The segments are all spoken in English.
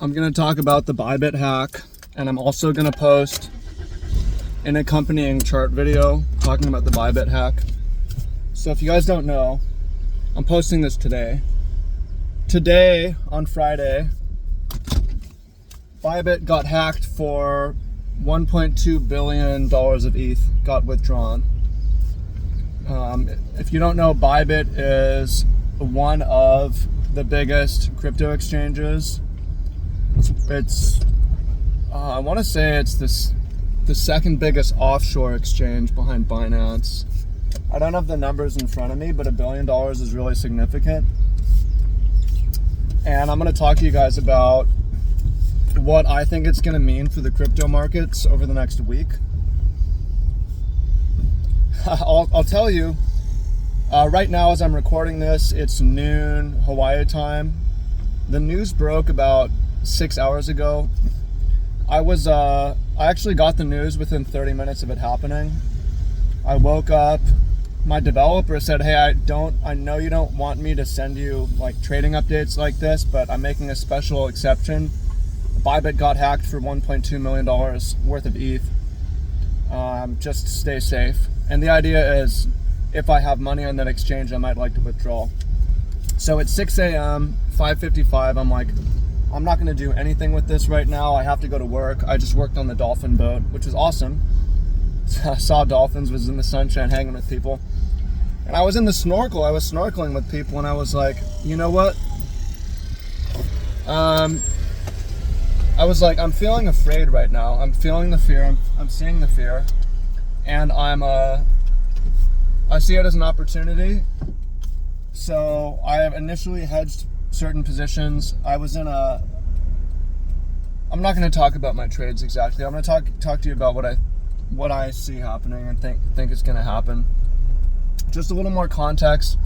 I'm going to talk about the Bybit hack, and I'm also going to post an accompanying chart video talking about the Bybit hack. So if you guys don't know, I'm posting this today. Today, on Friday, Bybit got hacked for $1.2 billion of ETH got withdrawn. If you don't know, Bybit is one of the biggest crypto exchanges. It's I want to say it's the second biggest offshore exchange behind Binance. I don't have the numbers in front of me, but $1 billion is really significant. And I'm going to talk to you guys about what I think it's going to mean for the crypto markets over the next week. I'll tell you, right now as I'm recording this, it's noon Hawaii time. The news broke about 6 hours ago. I actually got the news within 30 minutes of it happening. I woke up, my developer said, hey, I know you don't want me to send you like trading updates like this, but I'm making a special exception. Bybit got hacked for $1.2 million worth of ETH. Just stay safe. And the idea is, if I have money on that exchange, I might like to withdraw. So it's 6 a.m., 5:55. I'm like, I'm not going to do anything with this right now. I have to go to work. I just worked on the dolphin boat, which was awesome. I saw dolphins, was in the sunshine hanging with people. And I was in the snorkel. I was snorkeling with people, and I was like, you know what? I was like, I'm feeling afraid right now. I'm feeling the fear. I'm seeing the fear. And I see it as an opportunity. So I have initially hedged certain positions. I'm not going to talk about my trades exactly. I'm going to talk to you about what I see happening and think is going to happen. Just a little more context.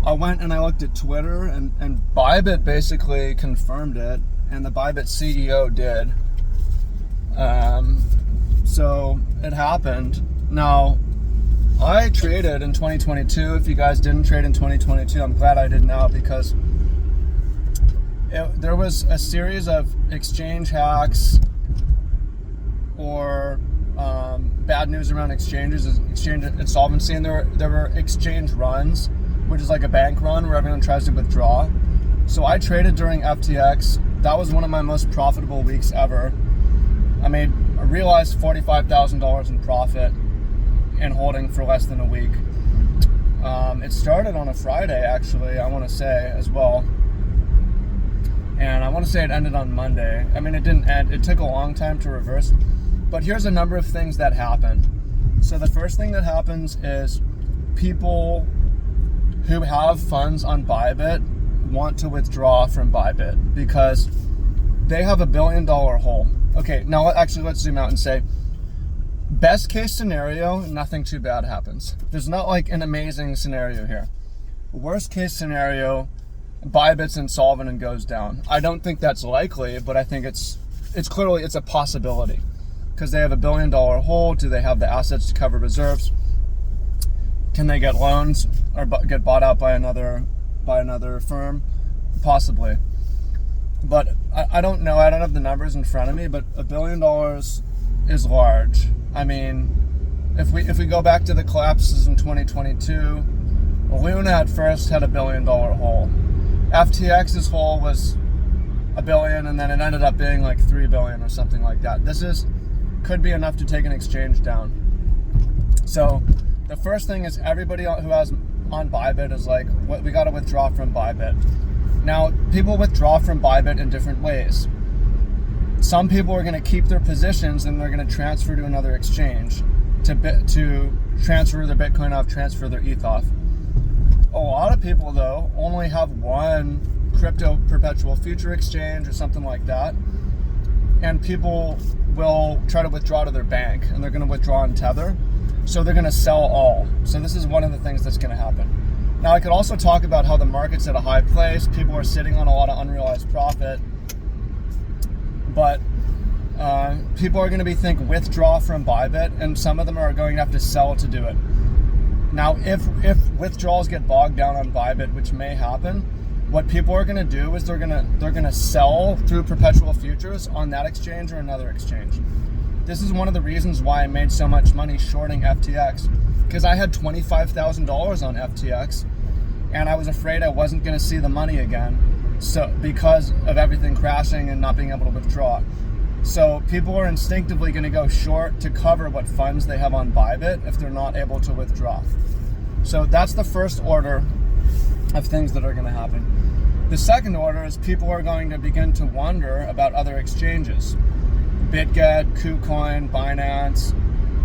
I went and I looked at Twitter, and Bybit basically confirmed it, and the Bybit CEO did. So it happened. Now, I traded in 2022. If you guys didn't trade in 2022, I'm glad I did now, because there was a series of exchange hacks or bad news around exchanges, exchange insolvency, and there were exchange runs, which is like a bank run where everyone tries to withdraw. So I traded during FTX. That was one of my most profitable weeks ever. I realized $45,000 in profit in holding for less than a week. It started on a Friday, actually, I want to say, as well. And I want to say it ended on Monday. It didn't end. It took a long time to reverse. But here's a number of things that happened. So the first thing that happens is people who have funds on Bybit want to withdraw from Bybit because they have $1 billion hole. Okay, now actually let's zoom out and say, best case scenario, nothing too bad happens. There's not like an amazing scenario here. Worst case scenario, Bybit's insolvent and goes down. I don't think that's likely, but I think it's clearly a possibility, because they have $1 billion hole. Do they have the assets to cover reserves? Can they get loans or get bought out by another firm? Possibly. But I don't know. I don't have the numbers in front of me, but $1 billion is large. If we go back to the collapses in 2022, Luna at first had $1 billion hole. FTX's hole was $1 billion, and then it ended up being like $3 billion or something like that. Could be enough to take an exchange down. So the first thing is, everybody who has on Bybit is like, we got to withdraw from Bybit. Now, people withdraw from Bybit in different ways. Some people are going to keep their positions and they're going to transfer to another exchange to transfer their Bitcoin off, transfer their ETH off. A lot of people, though, only have one crypto perpetual future exchange or something like that. And people will try to withdraw to their bank, and they're going to withdraw in Tether. So they're going to sell all. So this is one of the things that's going to happen. Now, I could also talk about how the market's at a high place. People are sitting on a lot of unrealized profit. But people are going to withdraw from Bybit, and some of them are going to have to sell to do it. Now, if withdrawals get bogged down on Bybit, which may happen, what people are going to do is they're going to sell through perpetual futures on that exchange or another exchange. This is one of the reasons why I made so much money shorting FTX, because I had $25,000 on FTX and I was afraid I wasn't going to see the money again, so because of everything crashing and not being able to withdraw. So people are instinctively going to go short to cover what funds they have on Bybit if they're not able to withdraw. So that's the first order of things that are going to happen. The second order is people are going to begin to wonder about other exchanges. BitGet, KuCoin, Binance,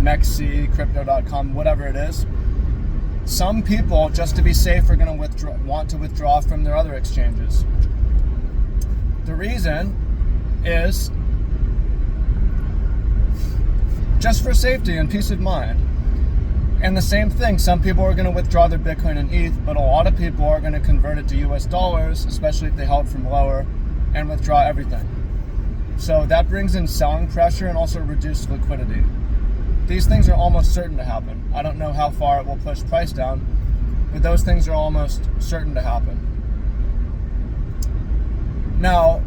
MEXC, Crypto.com, whatever it is. Some people, just to be safe, are going to want to withdraw from their other exchanges. The reason is just for safety and peace of mind. And the same thing, some people are going to withdraw their Bitcoin and ETH, but a lot of people are going to convert it to US dollars, especially if they held from lower, and withdraw everything. So that brings in selling pressure and also reduced liquidity. These things are almost certain to happen. I don't know how far it will push price down, but those things are almost certain to happen. Now,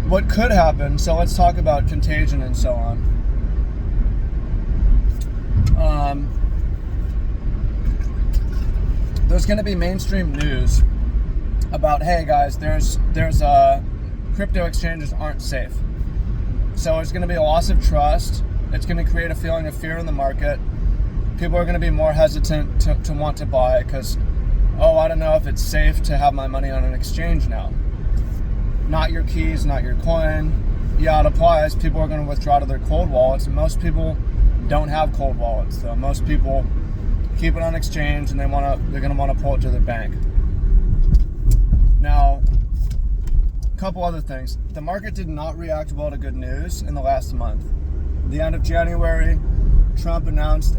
what could happen, so let's talk about contagion and so on. There's going to be mainstream news about, hey guys, there's crypto exchanges aren't safe. So there's going to be a loss of trust. It's going to create a feeling of fear in the market. People are going to be more hesitant to want to buy because, I don't know if it's safe to have my money on an exchange now. Not your keys, not your coin. Yeah, it applies. People are going to withdraw to their cold wallets, and most people don't have cold wallets. So most people keep it on exchange, and they're going to want to pull it to their bank. Now, a couple other things. The market did not react well to good news in the last month. The end of January, Trump announced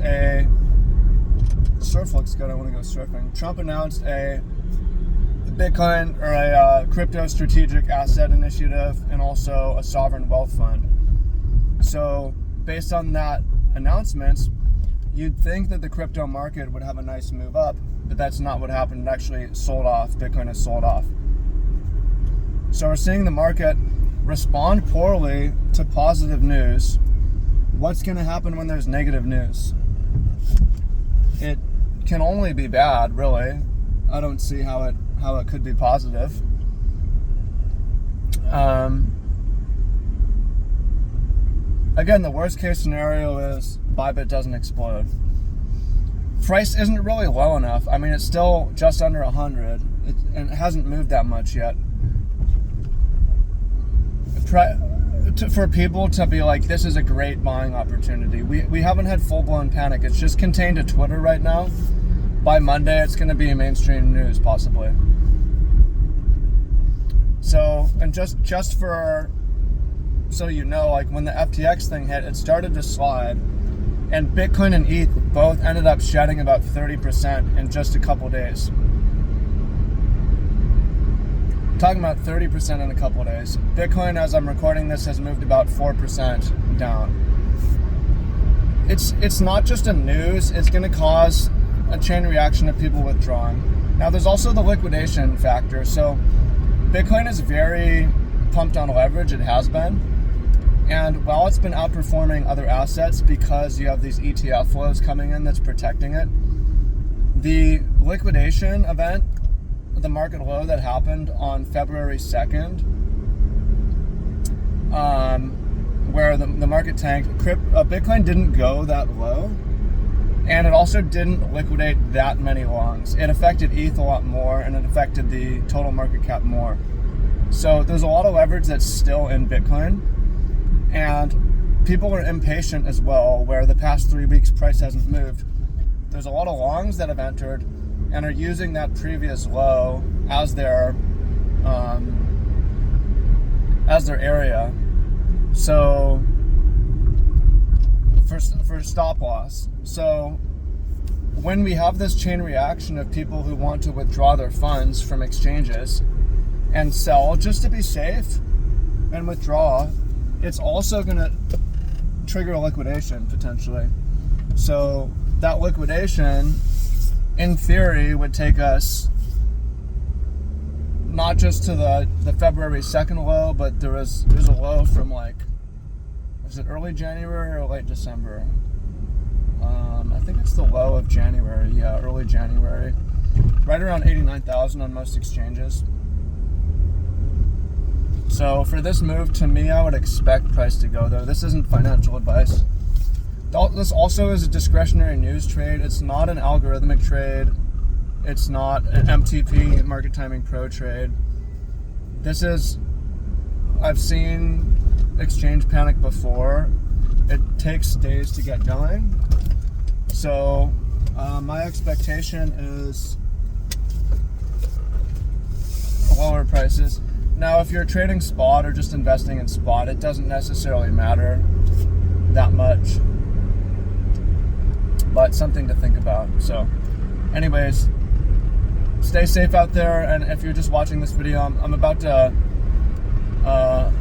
surf looks good. I want to go surfing. Trump announced a Bitcoin or a crypto strategic asset initiative and also a sovereign wealth fund. So based on that announcements, you'd think that the crypto market would have a nice move up, but that's not what happened. It actually sold off. Bitcoin has sold off. So we're seeing the market respond poorly to positive news. What's going to happen when there's negative news? It can only be bad, really. I don't see how it could be positive. Again, the worst case scenario is Bybit doesn't explode. Price isn't really low enough. I mean, it's still just under 100, and it hasn't moved that much yet. For people to be like, this is a great buying opportunity. We haven't had full-blown panic. It's just contained to Twitter right now. By Monday, it's going to be mainstream news, possibly. So, and just for, so you know, like when the FTX thing hit, it started to slide, and Bitcoin and ETH both ended up shedding about 30% in just a couple days. Talking about 30% in a couple days. Bitcoin, as I'm recording this, has moved about 4% down. It's not just a news, it's going to cause a chain reaction of people withdrawing. Now, there's also the liquidation factor. So Bitcoin is very pumped on leverage, it has been. And while it's been outperforming other assets because you have these ETF flows coming in that's protecting it, the liquidation event, the market low that happened on February 2nd, where the market tanked, Bitcoin didn't go that low, and it also didn't liquidate that many longs. It affected ETH a lot more, and it affected the total market cap more. So there's a lot of leverage that's still in Bitcoin, and people are impatient as well, where the past 3 weeks price hasn't moved. There's a lot of longs that have entered and are using that previous low as their area. So for stop loss. So when we have this chain reaction of people who want to withdraw their funds from exchanges and sell just to be safe and withdraw, it's also going to trigger a liquidation potentially. So that liquidation, in theory, would take us not just to the February 2nd low, but there's a low from like, was it early January or late December? I think it's the low of January. Yeah, early January. Right around 89,000 on most exchanges. So for this move, to me, I would expect price to go there. This isn't financial advice. This also is a discretionary news trade. It's not an algorithmic trade. It's not an MTP, market timing pro trade. This is, I've seen exchange panic before. It takes days to get going. So my expectation is lower prices. Now, if you're trading spot or just investing in spot, it doesn't necessarily matter that much, but something to think about. So anyways, stay safe out there. And if you're just watching this video, I'm about to, I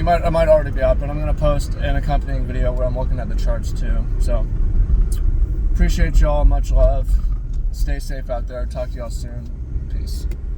might already be out, but I'm going to post an accompanying video where I'm looking at the charts too. So appreciate y'all. Much love. Stay safe out there. Talk to y'all soon. Peace.